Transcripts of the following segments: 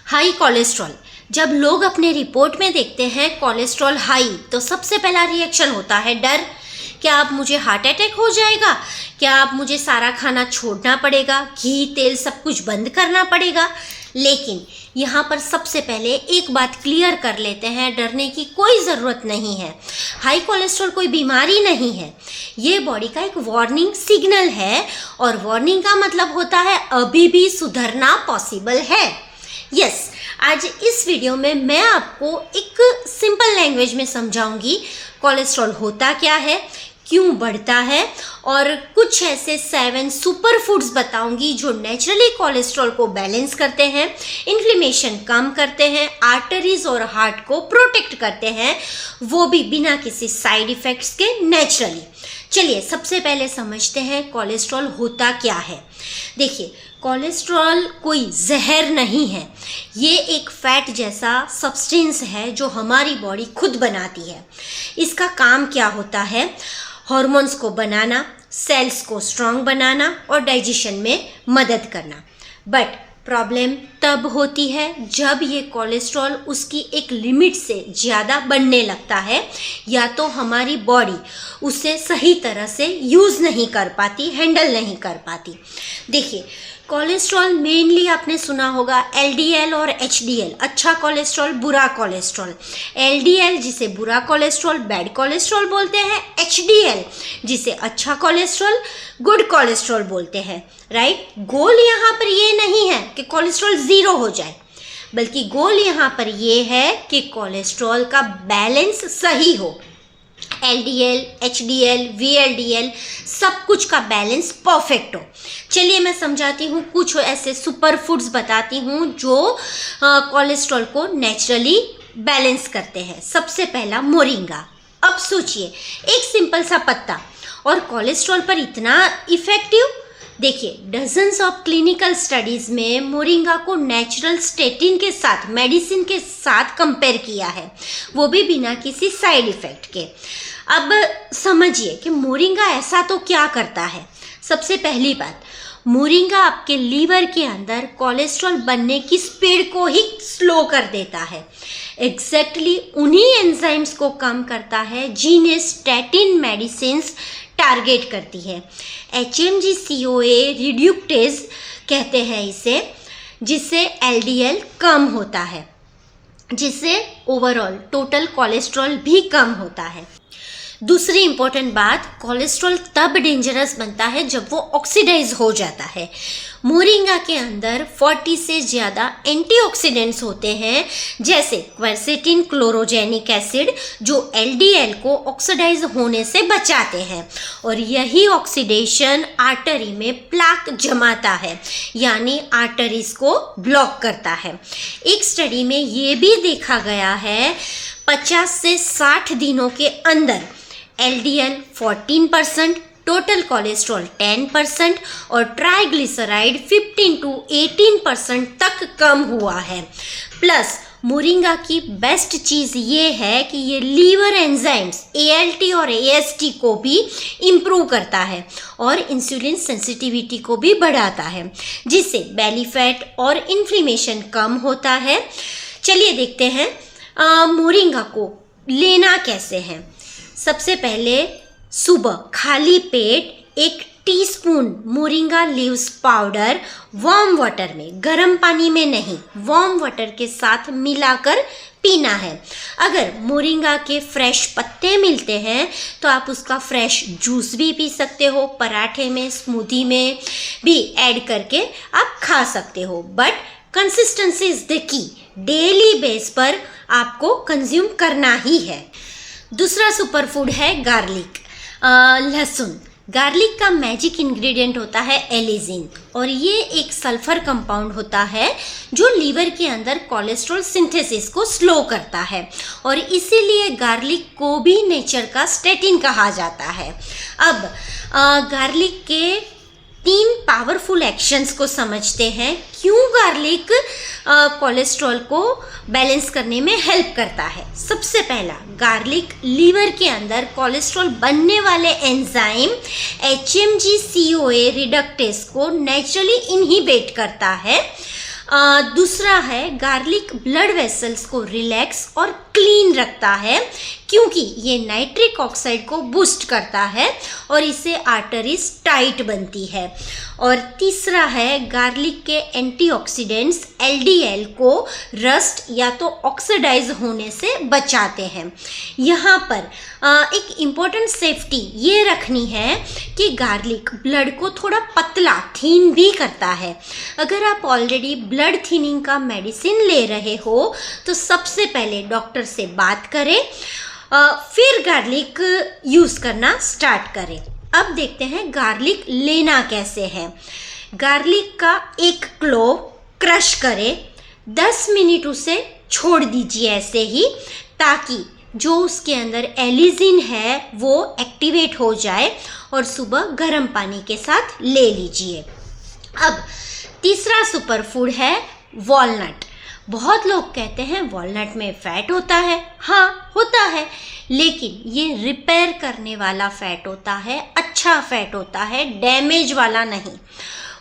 High cholesterol. जब लोग अपने रिपोर्ट में देखते हैं कोलेस्ट्रॉल हाई तो सबसे पहला रिएक्शन होता है डर। क्या अब मुझे हार्ट अटैक हो जाएगा? क्या अब मुझे सारा खाना छोड़ना पड़ेगा? घी तेल सब कुछ बंद करना पड़ेगा? लेकिन यहाँ पर सबसे पहले एक बात क्लियर कर लेते हैं, डरने की कोई ज़रूरत नहीं है। हाई कोलेस्ट्रॉल कोई बीमारी नहीं है, ये बॉडी का एक वार्निंग सिग्नल है और वार्निंग का मतलब होता है अभी भी सुधरना पॉसिबल है। यस, आज इस वीडियो में मैं आपको एक सिंपल लैंग्वेज में समझाऊंगी कोलेस्ट्रॉल होता क्या है, क्यों बढ़ता है और कुछ ऐसे 7 सुपर फूड्स बताऊंगी जो नेचुरली कोलेस्ट्रॉल को बैलेंस करते हैं, इन्फ्लेमेशन कम करते हैं, आर्टरीज और हार्ट को प्रोटेक्ट करते हैं, वो भी बिना किसी साइड इफ़ेक्ट्स के नेचुरली। चलिए सबसे पहले समझते हैं कोलेस्ट्रॉल होता क्या है। देखिए, कोलेस्ट्रॉल कोई जहर नहीं है, ये एक फैट जैसा सब्सटेंस है जो हमारी बॉडी खुद बनाती है। इसका काम क्या होता है? हार्मोन्स को बनाना, सेल्स को स्ट्रांग बनाना और डाइजेशन में मदद करना। बट प्रॉब्लम तब होती है जब ये कोलेस्ट्रॉल उसकी एक लिमिट से ज़्यादा बढ़ने लगता है या तो हमारी बॉडी उसे सही तरह से यूज़ नहीं कर पाती, हैंडल नहीं कर पाती। देखिए, कोलेस्ट्रॉल मेनली आपने सुना होगा LDL और HDL, अच्छा कोलेस्ट्रॉल, बुरा कोलेस्ट्रॉल। LDL जिसे बुरा कोलेस्ट्रॉल, बैड कोलेस्ट्रॉल बोलते हैं, HDL जिसे अच्छा कोलेस्ट्रॉल, गुड कोलेस्ट्रॉल बोलते हैं, राइट। गोल यहाँ पर ये नहीं है कि कोलेस्ट्रॉल ज़ीरो हो जाए, बल्कि गोल यहाँ पर ये है कि कोलेस्ट्रॉल का बैलेंस सही हो। LDL, HDL, VLDL सब कुछ का बैलेंस परफेक्ट हो। चलिए मैं समझाती हूँ, कुछ ऐसे सुपर फूड्स बताती हूँ जो कोलेस्ट्रॉल को नेचुरली बैलेंस करते हैं। सबसे पहला मोरिंगा। अब सोचिए, एक सिंपल सा पत्ता और कोलेस्ट्रॉल पर इतना इफेक्टिव। देखिए, डजन्स ऑफ क्लिनिकल स्टडीज़ में मोरिंगा को नेचुरल स्टेटिन के साथ, मेडिसिन के साथ कंपेयर किया है, वो भी बिना किसी साइड इफ़ेक्ट के। अब समझिए कि मोरिंगा ऐसा तो क्या करता है। सबसे पहली बात, मोरिंगा आपके लीवर के अंदर कोलेस्ट्रॉल बनने की स्पीड को ही स्लो कर देता है। एग्जैक्टली उन्हीं एंजाइम्स को कम करता है जिन्हें स्टैटिन मेडिसिन्स टारगेट करती है। HMG-CoA रिड्यूक्टेज कहते हैं इसे, जिससे LDL कम होता है, जिससे ओवरऑल टोटल कोलेस्ट्रॉल भी कम होता है। दूसरी इंपॉर्टेंट बात, कोलेस्ट्रॉल तब डेंजरस बनता है जब वो ऑक्सीडाइज हो जाता है। मोरिंगा के अंदर 40 से ज़्यादा एंटीऑक्सीडेंट्स होते हैं, जैसे क्वेरसेटिन, क्लोरोजेनिक एसिड, जो LDL को ऑक्सीडाइज होने से बचाते हैं और यही ऑक्सीडेशन आर्टरी में प्लाक जमाता है, यानी आर्टरीज को ब्लॉक करता है। एक स्टडी में ये भी देखा गया है 50 से 60 दिनों के अंदर LDL 14%, टोटल कोलेस्ट्रॉल 10% और ट्राइग्लिसराइड 15 to 18% तक कम हुआ है। प्लस मोरिंगा की बेस्ट चीज़ ये है कि ये लीवर एंजाइम्स ALT और AST को भी इम्प्रूव करता है और इंसुलिन सेंसिटिविटी को भी बढ़ाता है, जिससे बेली फैट और इन्फ्लेमेशन कम होता है। चलिए देखते हैं मोरिंगा को लेना कैसे है। सबसे पहले सुबह खाली पेट 1 teaspoon moringa leaves powder warm water में, गर्म पानी में नहीं, वार्म वाटर के साथ मिलाकर पीना है। अगर मोरिंगा के फ्रेश पत्ते मिलते हैं तो आप उसका फ्रेश जूस भी पी सकते हो, पराठे में, स्मूदी में भी ऐड करके आप खा सकते हो। But consistency is the key, daily base पर आपको कंज्यूम करना ही है। दूसरा सुपर फूड है गार्लिक, लहसुन। गार्लिक का मैजिक इंग्रेडिएंट होता है एलिजिन और ये एक सल्फर कंपाउंड होता है जो लीवर के अंदर कोलेस्ट्रॉल सिंथेसिस को स्लो करता है और इसीलिए गार्लिक को भी नेचर का स्टेटिन कहा जाता है। अब गार्लिक के 3 पावरफुल एक्शंस को समझते हैं, क्यों गार्लिक कोलेस्ट्रॉल को बैलेंस करने में हेल्प करता है। सबसे पहला, गार्लिक लीवर के अंदर कोलेस्ट्रॉल बनने वाले एंजाइम HMG-CoA रिडक्टेस को नेचुरली इनहिबिट करता है दूसरा है गार्लिक ब्लड वेसल्स को रिलैक्स और क्लीन रखता है, क्योंकि ये नाइट्रिक ऑक्साइड को बूस्ट करता है और इससे आर्टरीज टाइट बनती है। और तीसरा है गार्लिक के एंटीऑक्सीडेंट्स एलडीएल को रस्ट या तो ऑक्सीडाइज होने से बचाते हैं। यहाँ पर एक इम्पॉर्टेंट सेफ्टी ये रखनी है कि गार्लिक ब्लड को थोड़ा पतला थीन भी करता है। अगर आप ऑलरेडी ब्लड थीनिंग का मेडिसिन ले रहे हो तो सबसे पहले डॉक्टर से बात करें, फिर गार्लिक यूज़ करना स्टार्ट करें। अब देखते हैं गार्लिक लेना कैसे है। गार्लिक का एक क्लोव क्रश करें, 10 मिनट उसे छोड़ दीजिए ऐसे ही, ताकि जो उसके अंदर एलिजिन है वो एक्टिवेट हो जाए और सुबह गर्म पानी के साथ ले लीजिए। अब तीसरा सुपर फूड है वॉलनट। बहुत लोग कहते हैं वॉलनट में फ़ैट होता है। हाँ, होता है, लेकिन ये रिपेयर करने वाला फ़ैट होता है, अच्छा फ़ैट होता है, डैमेज वाला नहीं।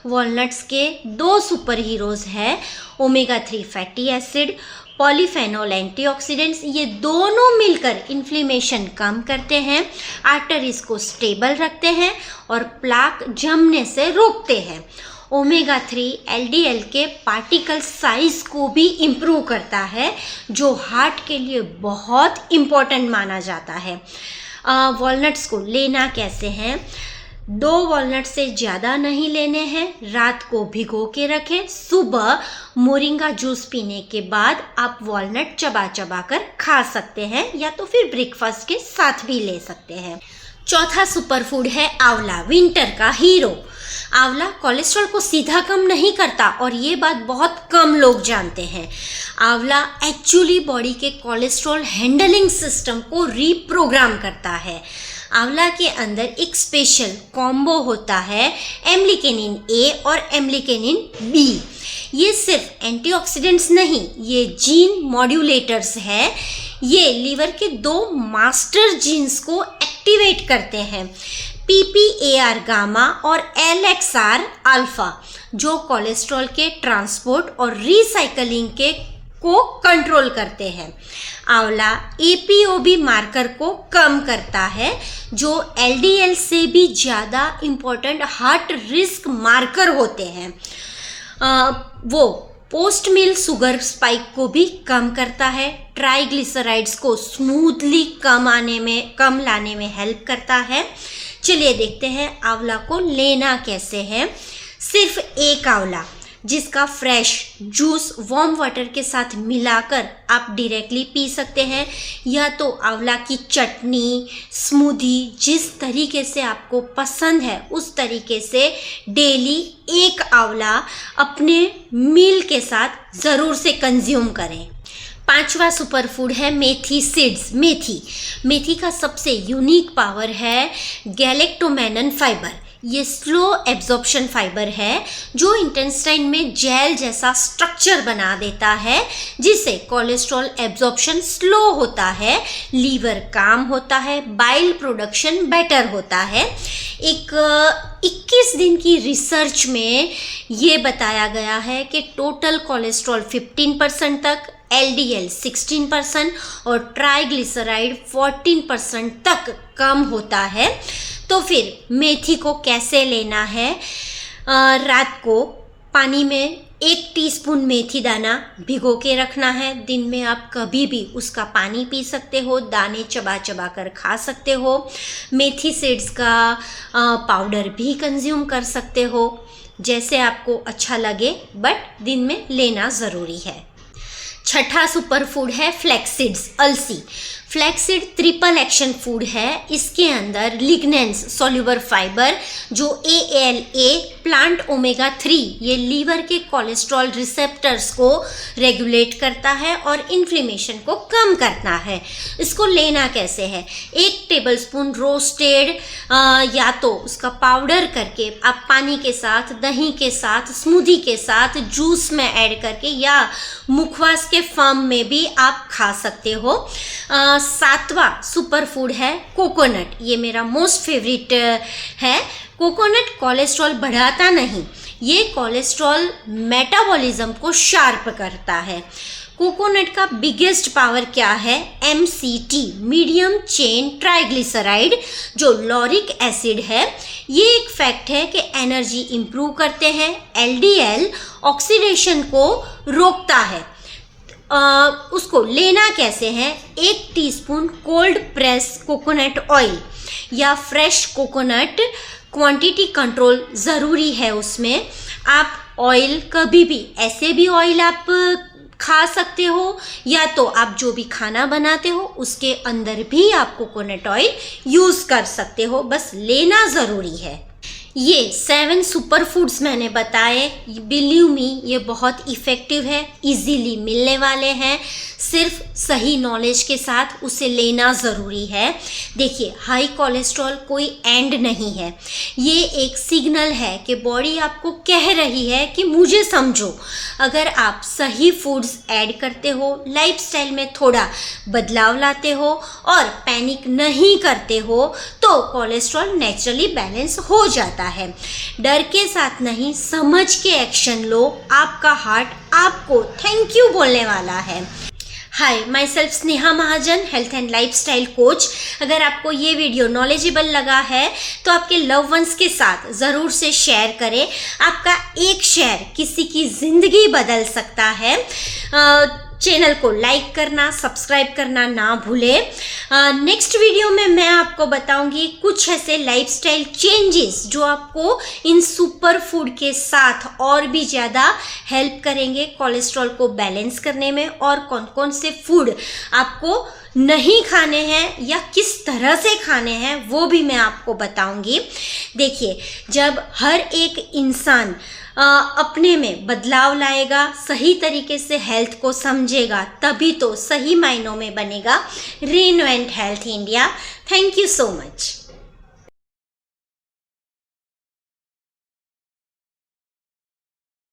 वॉलनट्स के 2 सुपर हीरोज़ हैं, omega 3 fatty acid, polyphenol antioxidants. ये दोनों मिलकर इन्फ्लेमेशन कम करते हैं, आर्टरीज को स्टेबल रखते हैं और प्लाक जमने से रोकते हैं। ओमेगा 3 एलडीएल के पार्टिकल साइज को भी इम्प्रूव करता है, जो हार्ट के लिए बहुत इम्पोर्टेंट माना जाता है। वॉलनट्स को लेना कैसे हैं? 2 वॉलनट से ज़्यादा नहीं लेने हैं, रात को भिगो के रखें, सुबह मोरिंगा जूस पीने के बाद आप वॉलनट चबा चबा कर खा सकते हैं, या तो फिर ब्रेकफास्ट के साथ भी ले सकते हैं। चौथा सुपर फूड है आंवला, विंटर का हीरो। आंवला कोलेस्ट्रॉल को सीधा कम नहीं करता और ये बात बहुत कम लोग जानते हैं। आंवला एक्चुअली बॉडी के कोलेस्ट्रॉल हैंडलिंग सिस्टम को रीप्रोग्राम करता है। आंवला के अंदर एक स्पेशल कॉम्बो होता है एम्लिकेनिन ए और एम्लिकेनिन बी। ये सिर्फ एंटीऑक्सीडेंट्स नहीं, ये जीन मॉड्यूलेटर्स है। ये लीवर के 2 मास्टर जीन्स को एक्टिवेट करते हैं, PPAR गामा और LXR अल्फा, जो कोलेस्ट्रॉल के ट्रांसपोर्ट और रिसाइकलिंग को कंट्रोल करते हैं। आंवला APOB मार्कर को कम करता है, जो LDL से भी ज़्यादा इम्पोर्टेंट हार्ट रिस्क मार्कर होते हैं। वो पोस्ट मील शुगर स्पाइक को भी कम करता है, ट्राइग्लिसराइड्स को स्मूथली कम लाने में हेल्प करता है। चलिए देखते हैं आंवला को लेना कैसे है। सिर्फ एक आंवला, जिसका फ्रेश जूस वार्म वाटर के साथ मिलाकर आप डायरेक्टली पी सकते हैं, या तो आंवला की चटनी, स्मूदी, जिस तरीके से आपको पसंद है उस तरीके से डेली एक आंवला अपने मील के साथ ज़रूर से कंज्यूम करें। 5वां सुपर फूड है मेथी सीड्स। मेथी का सबसे यूनिक पावर है गैलेक्टोमेनन फाइबर। ये स्लो एब्जॉर्प्शन फाइबर है, जो इंटेस्टाइन में जेल जैसा स्ट्रक्चर बना देता है, जिससे कोलेस्ट्रॉल एब्जॉर्प्शन स्लो होता है, लीवर काम होता है, बाइल प्रोडक्शन बेटर होता है। एक 21 दिन की रिसर्च में ये बताया गया है कि टोटल कोलेस्ट्रॉल 15% तक, LDL 16% और ट्राइग्लिसराइड 14% तक कम होता है। तो फिर मेथी को कैसे लेना है? रात को पानी में 1 टीस्पून मेथी दाना भिगो के रखना है। दिन में आप कभी भी उसका पानी पी सकते हो, दाने चबा चबा कर खा सकते हो। मेथी सीड्स का पाउडर भी कंज्यूम कर सकते हो, जैसे आपको अच्छा लगे, बट दिन में लेना ज़रूरी है। 6ठा सुपर फूड है फ्लैक्सीड्स, अलसी। फ्लैक्सीड ट्रिपल एक्शन फूड है। इसके अंदर लिग्नेंस सोल्यूबर फाइबर, जो ALA, प्लांट ओमेगा 3, ये लीवर के कोलेस्ट्रॉल रिसेप्टर्स को रेगुलेट करता है और इन्फ्लेमेशन को कम करता है। इसको लेना कैसे है? 1 टेबलस्पून रोस्टेड या तो उसका पाउडर करके आप पानी के साथ, दही के साथ, स्मूदी के साथ, जूस में ऐड करके या मुखवास के फॉर्म में भी आप खा सकते हो। 7वां सुपर फूड है कोकोनट। ये मेरा मोस्ट फेवरेट है। कोकोनट कोलेस्ट्रॉल बढ़ाता नहीं, ये कोलेस्ट्रॉल मेटाबॉलिज्म को शार्प करता है। कोकोनट का बिगेस्ट पावर क्या है? MCT, मीडियम चेन ट्राइग्लिसराइड, जो लॉरिक एसिड है। ये एक फैक्ट है कि एनर्जी इंप्रूव करते हैं। LDL ऑक्सीडेशन को रोकता है। उसको लेना कैसे है? 1 teaspoon cold press coconut oil या फ्रेश कोकोनट, क्वांटिटी कंट्रोल ज़रूरी है उसमें। आप ऑयल कभी भी, ऐसे भी ऑयल आप खा सकते हो, या तो आप जो भी खाना बनाते हो उसके अंदर भी आप कोकोनट ऑयल यूज़ कर सकते हो, बस लेना ज़रूरी है। ये 7 सुपर फूड्स मैंने बताए, बिलीव मी ये बहुत इफ़ेक्टिव है, इजीली मिलने वाले हैं, सिर्फ सही नॉलेज के साथ उसे लेना ज़रूरी है। देखिए, हाई कोलेस्ट्रॉल कोई एंड नहीं है, ये एक सिग्नल है कि बॉडी आपको कह रही है कि मुझे समझो। अगर आप सही फूड्स ऐड करते हो, लाइफस्टाइल में थोड़ा बदलाव लाते हो और पैनिक नहीं करते हो, तो कोलेस्ट्रॉल नेचुरली बैलेंस हो जाता है। डर के साथ नहीं, समझ के एक्शन लो, आपका हार्ट आपको थैंक यू बोलने वाला है। Hi, my self Sneha Mahajan, health and lifestyle coach. अगर आपको ये वीडियो नॉलेजेबल लगा है तो आपके लव वंस के साथ ज़रूर से शेयर करें। आपका एक शेयर किसी की ज़िंदगी बदल सकता है। चैनल को लाइक करना, सब्सक्राइब करना ना भूलें। नेक्स्ट वीडियो में मैं आपको बताऊंगी कुछ ऐसे लाइफस्टाइल चेंजेस जो आपको इन सुपर फूड के साथ और भी ज़्यादा हेल्प करेंगे कोलेस्ट्रॉल को बैलेंस करने में, और कौन कौन से फूड आपको नहीं खाने हैं या किस तरह से खाने हैं वो भी मैं आपको बताऊंगी। देखिए, जब हर एक इंसान अपने में बदलाव लाएगा, सही तरीके से हेल्थ को समझेगा, तभी तो सही मायनों में बनेगा reinvent health India. Thank you so much.